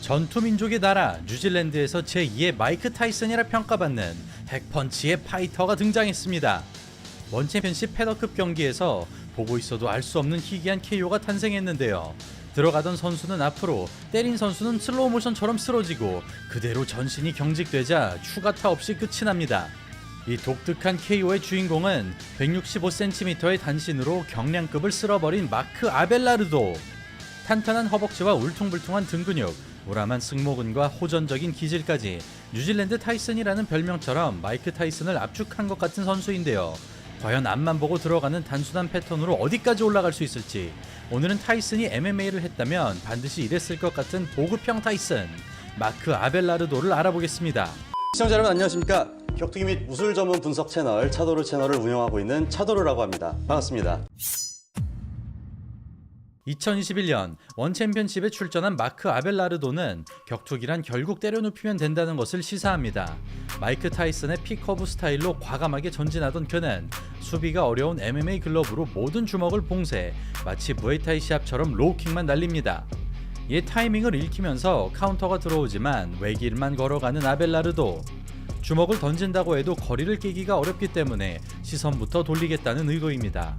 전투민족의 나라 뉴질랜드에서 제2의 마이크 타이슨이라 평가받는 핵펀치의 파이터가 등장했습니다. 원 챔피언십 패더급 경기에서 보고 있어도 알 수 없는 희귀한 KO가 탄생했는데요. 들어가던 선수는 앞으로, 때린 선수는 슬로우 모션처럼 쓰러지고 그대로 전신이 경직되자 추가타 없이 끝이 납니다. 이 독특한 KO의 주인공은 165cm의 단신으로 경량급을 쓸어버린 마크 아벨라르도. 탄탄한 허벅지와 울퉁불퉁한 등 근육, 우람한 승모근과 호전적인 기질까지 뉴질랜드 타이슨이라는 별명처럼 마이크 타이슨을 압축한 것 같은 선수인데요. 과연 앞만 보고 들어가는 단순한 패턴으로 어디까지 올라갈 수 있을지, 오늘은 타이슨이 MMA를 했다면 반드시 이랬을 것 같은 보급형 타이슨 마크 아벨라르도를 알아보겠습니다. 시청자 여러분 안녕하십니까? 격투기 및 무술 전문 분석 채널 차도르 채널을 운영하고 있는 차도르라고 합니다. 반갑습니다. 2021년 원 챔피언십에 출전한 마크 아벨라르도는 격투기란 결국 때려눕히면 된다는 것을 시사합니다. 마이크 타이슨의 픽커브 스타일로 과감하게 전진하던 그는 수비가 어려운 MMA 글러브로 모든 주먹을 봉쇄, 마치 무에타이 시합처럼 로우킥만 날립니다. 이에 타이밍을 읽히면서 카운터가 들어오지만 외길만 걸어가는 아벨라르도. 주먹을 던진다고 해도 거리를 깨기가 어렵기 때문에 시선부터 돌리겠다는 의도입니다.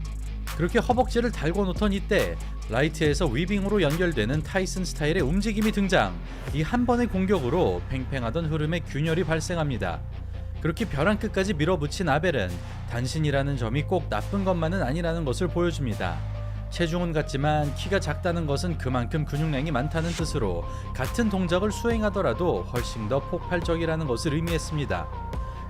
그렇게 허벅지를 달고 놓던 이때 라이트에서 위빙으로 연결되는 타이슨 스타일의 움직임이 등장. 이 한 번의 공격으로 팽팽하던 흐름에 균열이 발생합니다. 그렇게 벼랑 끝까지 밀어붙인 아벨은 단신이라는 점이 꼭 나쁜 것만은 아니라는 것을 보여줍니다. 체중은 같지만 키가 작다는 것은 그만큼 근육량이 많다는 뜻으로 같은 동작을 수행하더라도 훨씬 더 폭발적이라는 것을 의미했습니다.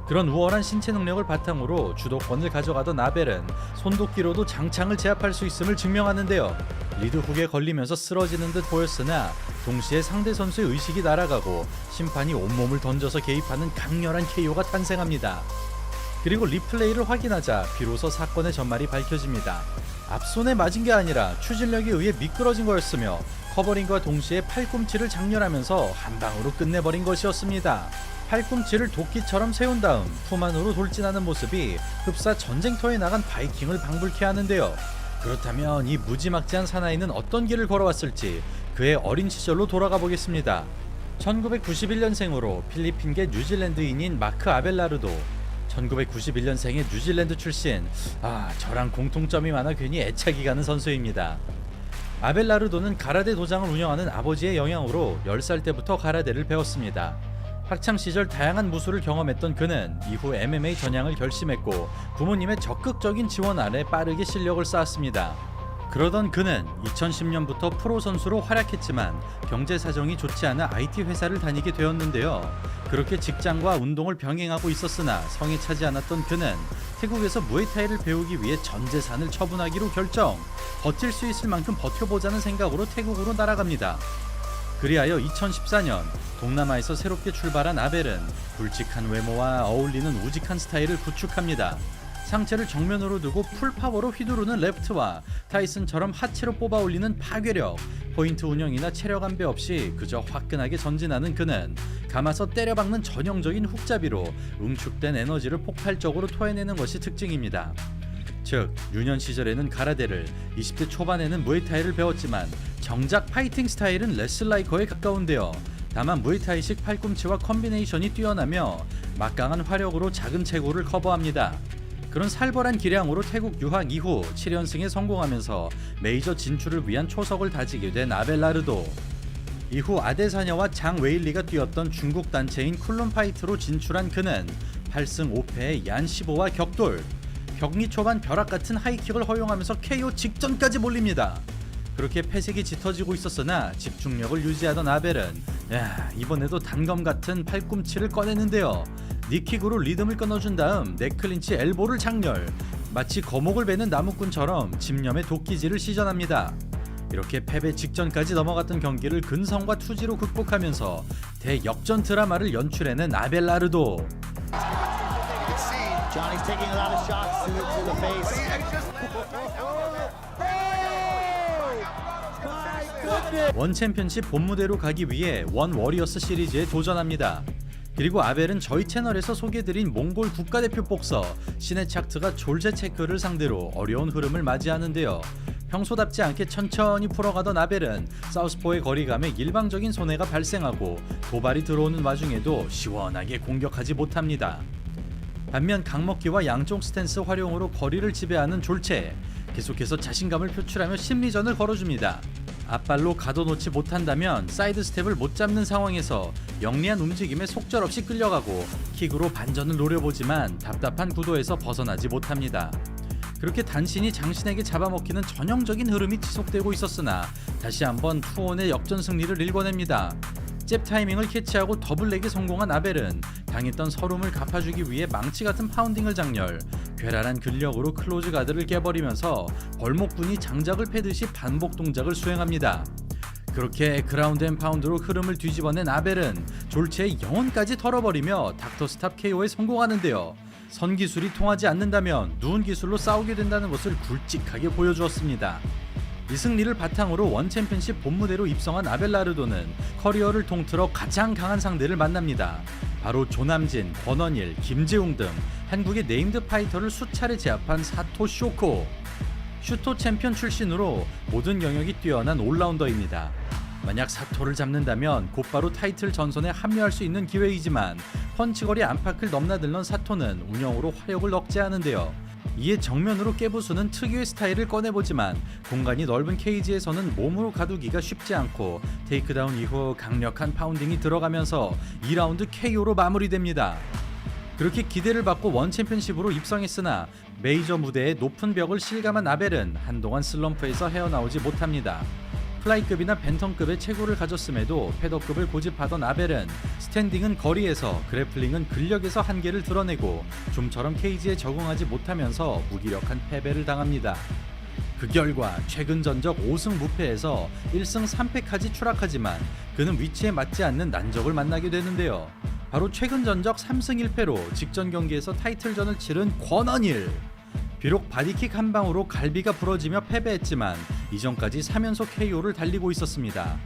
그런 우월한 신체 능력을 바탕으로 주도권을 가져가던 아벨은 손도끼로도 장창을 제압할 수 있음을 증명하는데요. 리드훅에 걸리면서 쓰러지는 듯 보였으나 동시에 상대 선수의 의식이 날아가고 심판이 온몸을 던져서 개입하는 강렬한 KO가 탄생합니다. 그리고 리플레이를 확인하자 비로소 사건의 전말이 밝혀집니다. 앞손에 맞은 게 아니라 추진력에 의해 미끄러진 거였으며 커버링과 동시에 팔꿈치를 장렬하면서 한 방으로 끝내버린 것이었습니다. 팔꿈치를 도끼처럼 세운 다음 품 안으로 돌진하는 모습이 흡사 전쟁터에 나간 바이킹을 방불케 하는데요. 그렇다면 이 무지막지한 사나이는 어떤 길을 걸어왔을지 그의 어린 시절로 돌아가 보겠습니다. 1991년생으로 필리핀계 뉴질랜드인인 마크 아벨라르도. 1991년생의 뉴질랜드 출신, 저랑 공통점이 많아 괜히 애착이 가는 선수입니다. 아벨라르도는 가라데 도장을 운영하는 아버지의 영향으로 10살 때부터 가라데를 배웠습니다. 학창시절 다양한 무술을 경험했던 그는 이후 MMA 전향을 결심했고 부모님의 적극적인 지원 아래 빠르게 실력을 쌓았습니다. 그러던 그는 2010년부터 프로 선수로 활약했지만 경제 사정이 좋지 않아 IT 회사를 다니게 되었는데요. 그렇게 직장과 운동을 병행하고 있었으나 성이 차지 않았던 그는 태국에서 무에타이를 배우기 위해 전 재산을 처분하기로 결정. 버틸 수 있을 만큼 버텨보자는 생각으로 태국으로 날아갑니다. 그리하여 2014년 동남아에서 새롭게 출발한 아벨은 굵직한 외모와 어울리는 우직한 스타일을 구축합니다. 상체를 정면으로 두고 풀파워로 휘두르는 레프트와 타이슨처럼 하체로 뽑아 올리는 파괴력, 포인트 운영이나 체력 안배 없이 그저 화끈하게 전진하는 그는 감아서 때려박는 전형적인 훅잡이로 응축된 에너지를 폭발적으로 토해내는 것이 특징입니다. 즉, 유년 시절에는 가라데를, 20대 초반에는 무에타이를 배웠지만 정작 파이팅 스타일은 레슬라이커에 가까운데요. 다만 무에타이식 팔꿈치와 컨비네이션이 뛰어나며 막강한 화력으로 작은 체구를 커버합니다. 그런 살벌한 기량으로 태국 유학 이후 7연승에 성공하면서 메이저 진출을 위한 초석을 다지게 된 아벨라르도. 이후 아데사냐와 장 웨일리가 뛰었던 중국 단체인 쿨룬파이트로 진출한 그는 8승 5패의 얀 시보와 격돌. 격리 초반 벼락같은 하이킥을 허용하면서 KO 직전까지 몰립니다. 그렇게 패색이 짙어지고 있었으나 집중력을 유지하던 아벨은 이번에도 단검 같은 팔꿈치를 꺼내는데요. 니킥으로 리듬을 끊어준 다음 넥클린치 엘보를 장렬. 마치 거목을 베는 나무꾼처럼 집념의 도끼질을 시전합니다. 이렇게 패배 직전까지 넘어갔던 경기를 근성과 투지로 극복하면서 대역전 드라마를 연출해낸 아벨라르도. Johnny's taking a lot of shots to the face. 원 챔피언십 본무대로 가기 위해 원 워리어스 시리즈에 도전합니다. 그리고 아벨은 저희 채널에서 소개드린 몽골 국가대표 복서 시네차크가 졸제체크를 상대로 어려운 흐름을 맞이하는데요. 평소답지 않게 천천히 풀어가던 아벨은 사우스포의 거리감에 일방적인 손해가 발생하고 도발이 들어오는 와중에도 시원하게 공격하지 못합니다. 반면 강먹기와 양쪽 스탠스 활용으로 거리를 지배하는 졸체, 계속해서 자신감을 표출하며 심리전을 걸어줍니다. 앞발로 가둬놓지 못한다면 사이드 스텝을 못 잡는 상황에서 영리한 움직임에 속절없이 끌려가고 킥으로 반전을 노려보지만 답답한 구도에서 벗어나지 못합니다. 그렇게 단신이 장신에게 잡아먹히는 전형적인 흐름이 지속되고 있었으나 다시 한번 투혼의 역전 승리를 일궈냅니다. 잽 타이밍을 캐치하고 더블렉에 성공한 아벨은 당했던 서름을 갚아주기 위해 망치 같은 파운딩을 장렬, 괴랄한 근력으로 클로즈 가드를 깨버리면서 벌목분이 장작을 패듯이 반복 동작을 수행합니다. 그렇게 그라운드 앤 파운드로 흐름을 뒤집어낸 아벨은 졸체의 영혼까지 털어버리며 닥터스탑 KO에 성공하는데요. 선기술이 통하지 않는다면 누운 기술로 싸우게 된다는 것을 굵직하게 보여주었습니다. 이 승리를 바탕으로 원 챔피언십 본무대로 입성한 아벨 라르도는 커리어를 통틀어 가장 강한 상대를 만납니다. 바로 조남진, 권원일, 김재웅 등 한국의 네임드 파이터를 수차례 제압한 사토 쇼코. 슈토 챔피언 출신으로 모든 영역이 뛰어난 올라운더입니다. 만약 사토를 잡는다면 곧바로 타이틀 전선에 합류할 수 있는 기회이지만 펀치거리 안팎을 넘나들던 사토는 운영으로 화력을 억제하는데요. 이에 정면으로 깨부수는 특유의 스타일을 꺼내보지만 공간이 넓은 케이지에서는 몸으로 가두기가 쉽지 않고 테이크다운 이후 강력한 파운딩이 들어가면서 2라운드 KO로 마무리됩니다. 그렇게 기대를 받고 원 챔피언십으로 입성했으나 메이저 무대의 높은 벽을 실감한 아벨은 한동안 슬럼프에서 헤어나오지 못합니다. 플라이급이나 벤턴급의 체구를 가졌음에도 패더급을 고집하던 아벨은 스탠딩은 거리에서, 그래플링은 근력에서 한계를 드러내고 좀처럼 케이지에 적응하지 못하면서 무기력한 패배를 당합니다. 그 결과 최근 전적 5승 무패에서 1승 3패까지 추락하지만 그는 위치에 맞지 않는 난적을 만나게 되는데요. 바로 최근 전적 3승 1패로 직전 경기에서 타이틀전을 치른 권원일. 비록 바디킥 한 방으로 갈비가 부러지며 패배했지만 이전까지 3연속 KO를 달리고 있었습니다.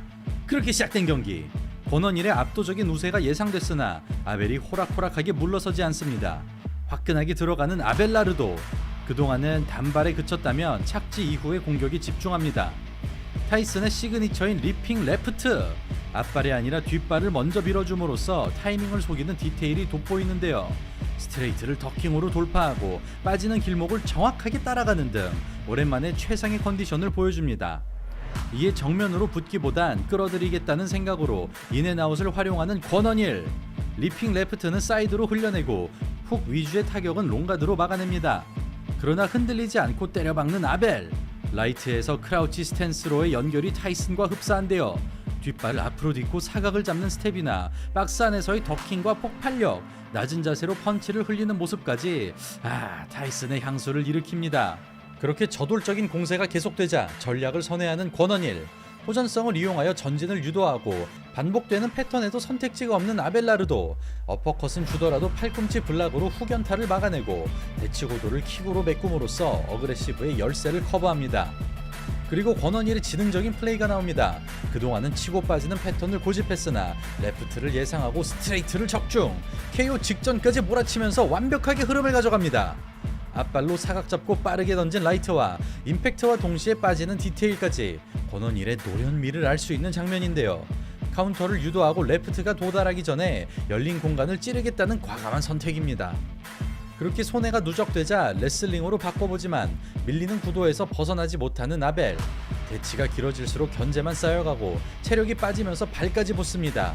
그렇게 시작된 경기, 권원일의 압도적인 우세가 예상됐으나 아벨이 호락호락하게 물러서지 않습니다. 화끈하게 들어가는 아벨 라르도, 그동안은 단발에 그쳤다면 착지 이후의 공격이 집중합니다. 타이슨의 시그니처인 리핑 레프트, 앞발이 아니라 뒷발을 먼저 밀어줌으로써 타이밍을 속이는 디테일이 돋보이는데요. 스트레이트를 더킹으로 돌파하고 빠지는 길목을 정확하게 따라가는 등 오랜만에 최상의 컨디션을 보여줍니다. 이에 정면으로 붙기보단 끌어들이겠다는 생각으로 인앤아웃을 활용하는 권원일. 리핑 레프트는 사이드로 흘려내고 훅 위주의 타격은 롱가드로 막아냅니다. 그러나 흔들리지 않고 때려박는 아벨. 라이트에서 크라우치 스탠스로의 연결이 타이슨과 흡사한데요. 뒷발을 앞으로 딛고 사각을 잡는 스텝이나 박스 안에서의 더킹과 폭발력, 낮은 자세로 펀치를 흘리는 모습까지 타이슨의 향수를 일으킵니다. 그렇게 저돌적인 공세가 계속되자 전략을 선회하는 권원일. 호전성을 이용하여 전진을 유도하고 반복되는 패턴에도 선택지가 없는 아벨 라르도. 어퍼컷은 주더라도 팔꿈치 블락으로 후견타를 막아내고 대치고도를 킥으로 메꿈으로써 어그레시브의 열세를 커버합니다. 그리고 권원일의 지능적인 플레이가 나옵니다. 그동안은 치고 빠지는 패턴을 고집했으나 레프트를 예상하고 스트레이트를 적중, KO 직전까지 몰아치면서 완벽하게 흐름을 가져갑니다. 앞발로 사각 잡고 빠르게 던진 라이트와 임팩트와 동시에 빠지는 디테일까지 권원일의 노련미를 알 수 있는 장면인데요. 카운터를 유도하고 레프트가 도달하기 전에 열린 공간을 찌르겠다는 과감한 선택입니다. 그렇게 손해가 누적되자 레슬링으로 바꿔보지만 밀리는 구도에서 벗어나지 못하는 아벨. 대치가 길어질수록 견제만 쌓여가고 체력이 빠지면서 발까지 붙습니다.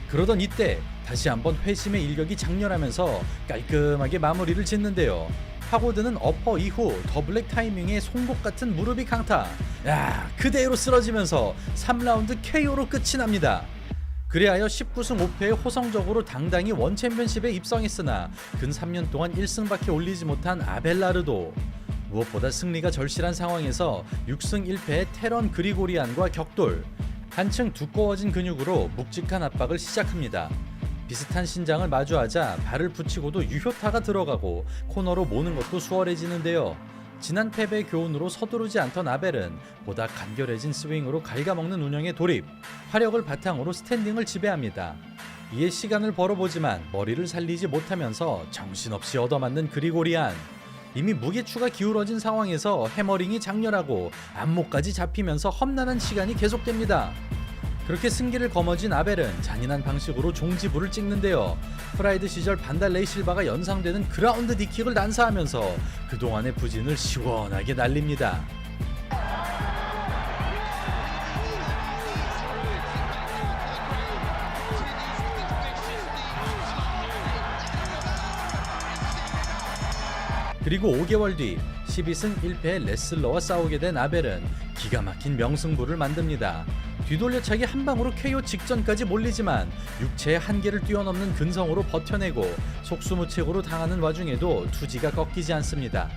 그러던 이때 다시 한번 회심의 일격이 장렬하면서 깔끔하게 마무리를 짓는데요. 파고드는 어퍼 이후 더블랙 타이밍의 송곳 같은 무릎이 강타. 그대로 쓰러지면서 3라운드 KO로 끝이 납니다. 그리하여 19승 5패에 호성적으로 당당히 원 챔피언십에 입성했으나 근 3년 동안 1승밖에 올리지 못한 아벨 라르도. 무엇보다 승리가 절실한 상황에서 6승 1패의 테런 그리고리안과 격돌. 한층 두꺼워진 근육으로 묵직한 압박을 시작합니다. 비슷한 신장을 마주하자 발을 붙이고도 유효타가 들어가고 코너로 모는 것도 수월해지는데요. 지난 패배의 교훈으로 서두르지 않던 아벨은 보다 간결해진 스윙으로 갉아먹는 운영에 돌입, 화력을 바탕으로 스탠딩을 지배합니다. 이에 시간을 벌어보지만 머리를 살리지 못하면서 정신없이 얻어맞는 그리고리안. 이미 무게추가 기울어진 상황에서 해머링이 장렬하고 안목까지 잡히면서 험난한 시간이 계속됩니다. 그렇게 승기를 거머쥔 아벨은 잔인한 방식으로 종지부를 찍는데요. 프라이드 시절 반달레이 실바가 연상되는 그라운드 니킥을 난사하면서 그동안의 부진을 시원하게 날립니다. 그리고 5개월 뒤 12승 1패의 레슬러와 싸우게 된 아벨은 기가 막힌 명승부를 만듭니다. 뒤돌려차기 한 방으로 KO 직전까지 몰리지만 육체의 한계를 뛰어넘는 근성으로 버텨내고 속수무책으로 당하는 와중에도 투지가 꺾이지 않습니다.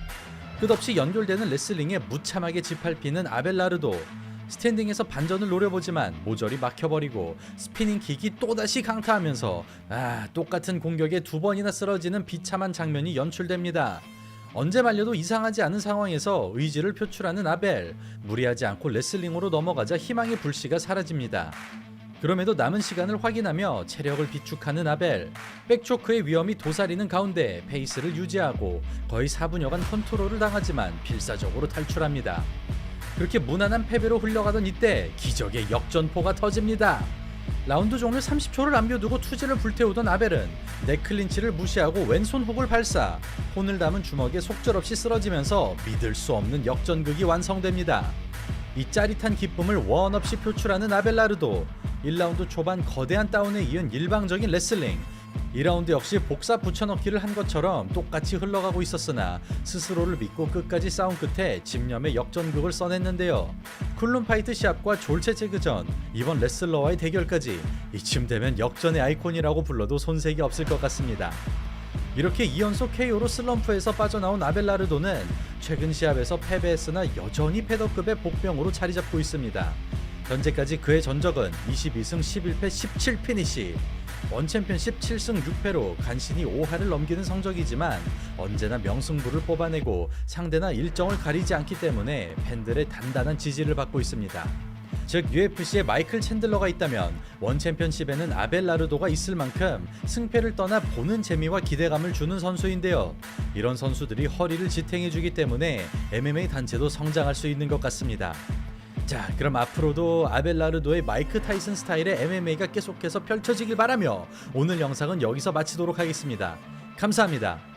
끝없이 연결되는 레슬링에 무참하게 짓밟히는 아벨 라르도. 스탠딩에서 반전을 노려보지만 모조리 막혀버리고 스피닝 킥이 또다시 강타하면서 똑같은 공격에 2번이나 쓰러지는 비참한 장면이 연출됩니다. 언제 말려도 이상하지 않은 상황에서 의지를 표출하는 아벨. 무리하지 않고 레슬링으로 넘어가자 희망의 불씨가 사라집니다. 그럼에도 남은 시간을 확인하며 체력을 비축하는 아벨. 백초크의 위험이 도사리는 가운데 페이스를 유지하고 거의 4분여간 컨트롤을 당하지만 필사적으로 탈출합니다. 그렇게 무난한 패배로 흘러가던 이때 기적의 역전포가 터집니다. 라운드 종료 30초를 남겨두고 투지를 불태우던 아벨은 넥클린치를 무시하고 왼손 훅을 발사, 혼을 담은 주먹에 속절없이 쓰러지면서 믿을 수 없는 역전극이 완성됩니다. 이 짜릿한 기쁨을 원 없이 표출하는 아벨 라르도. 1라운드 초반 거대한 다운에 이은 일방적인 레슬링. 2라운드 역시 복사 붙여넣기를 한 것처럼 똑같이 흘러가고 있었으나 스스로를 믿고 끝까지 싸운 끝에 집념의 역전극을 써냈는데요. 쿨룸 파이트 시합과 졸체 체그전, 이번 레슬러와의 대결까지 이쯤 되면 역전의 아이콘이라고 불러도 손색이 없을 것 같습니다. 이렇게 2연속 KO로 슬럼프에서 빠져나온 아벨 라르도는 최근 시합에서 패배했으나 여전히 패더급의 복병으로 자리 잡고 있습니다. 현재까지 그의 전적은 22승 11패 17피니시, 원챔피언십 7승 6패로 간신히 5할을 넘기는 성적이지만 언제나 명승부를 뽑아내고 상대나 일정을 가리지 않기 때문에 팬들의 단단한 지지를 받고 있습니다. 즉 UFC에 마이클 챈들러가 있다면 원챔피언십에는 아벨 라르도가 있을 만큼 승패를 떠나 보는 재미와 기대감을 주는 선수인데요. 이런 선수들이 허리를 지탱해주기 때문에 MMA 단체도 성장할 수 있는 것 같습니다. 자, 그럼 앞으로도 아벨 라르도의 마이크 타이슨 스타일의 MMA가 계속해서 펼쳐지길 바라며 오늘 영상은 여기서 마치도록 하겠습니다. 감사합니다.